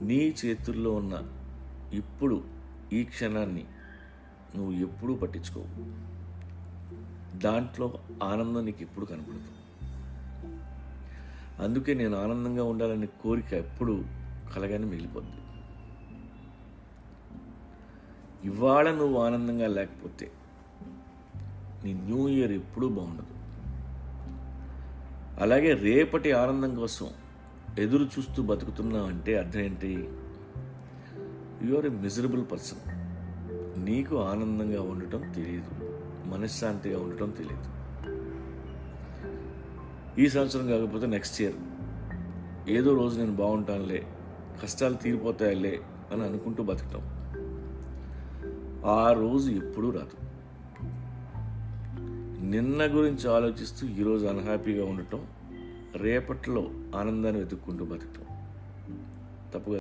నీ చేతుల్లో ఉన్న ఇప్పుడు ఈ క్షణాన్ని నువ్వు ఎప్పుడూ పట్టించుకోవు. దాంట్లో ఆనందం నీకు ఎప్పుడు కనపడదు. అందుకే నేను ఆనందంగా ఉండాలనే కోరిక ఎప్పుడు కలగానే మిగిలిపోద్ది. ఇవాళ నువ్వు ఆనందంగా లేకపోతే నీ న్యూ ఇయర్ ఎప్పుడూ బాగుండదు. అలాగే రేపటి ఆనందం కోసం ఎదురు చూస్తూ బతుకుతున్నావు అంటే అర్థం ఏంటి? You are a miserable person. నీకు ఆనందంగా ఉండటం తెలియదు, మనశ్శాంతిగా ఉండటం తెలియదు. ఈ సంవత్సరం కాకపోతే నెక్స్ట్ ఇయర్ ఏదో రోజు నేను బాగుంటానులే, కష్టాలు తీరిపోతాయిలే అని అనుకుంటూ బతకటం. ఆ రోజు ఎప్పుడూ రాదు. నిన్న గురించి ఆలోచిస్తూ ఈరోజు అన్హ్యాపీగా ఉండటం, రేపట్లో ఆనందాన్ని వెతుక్కుంటూ బతకటం తప్పుగా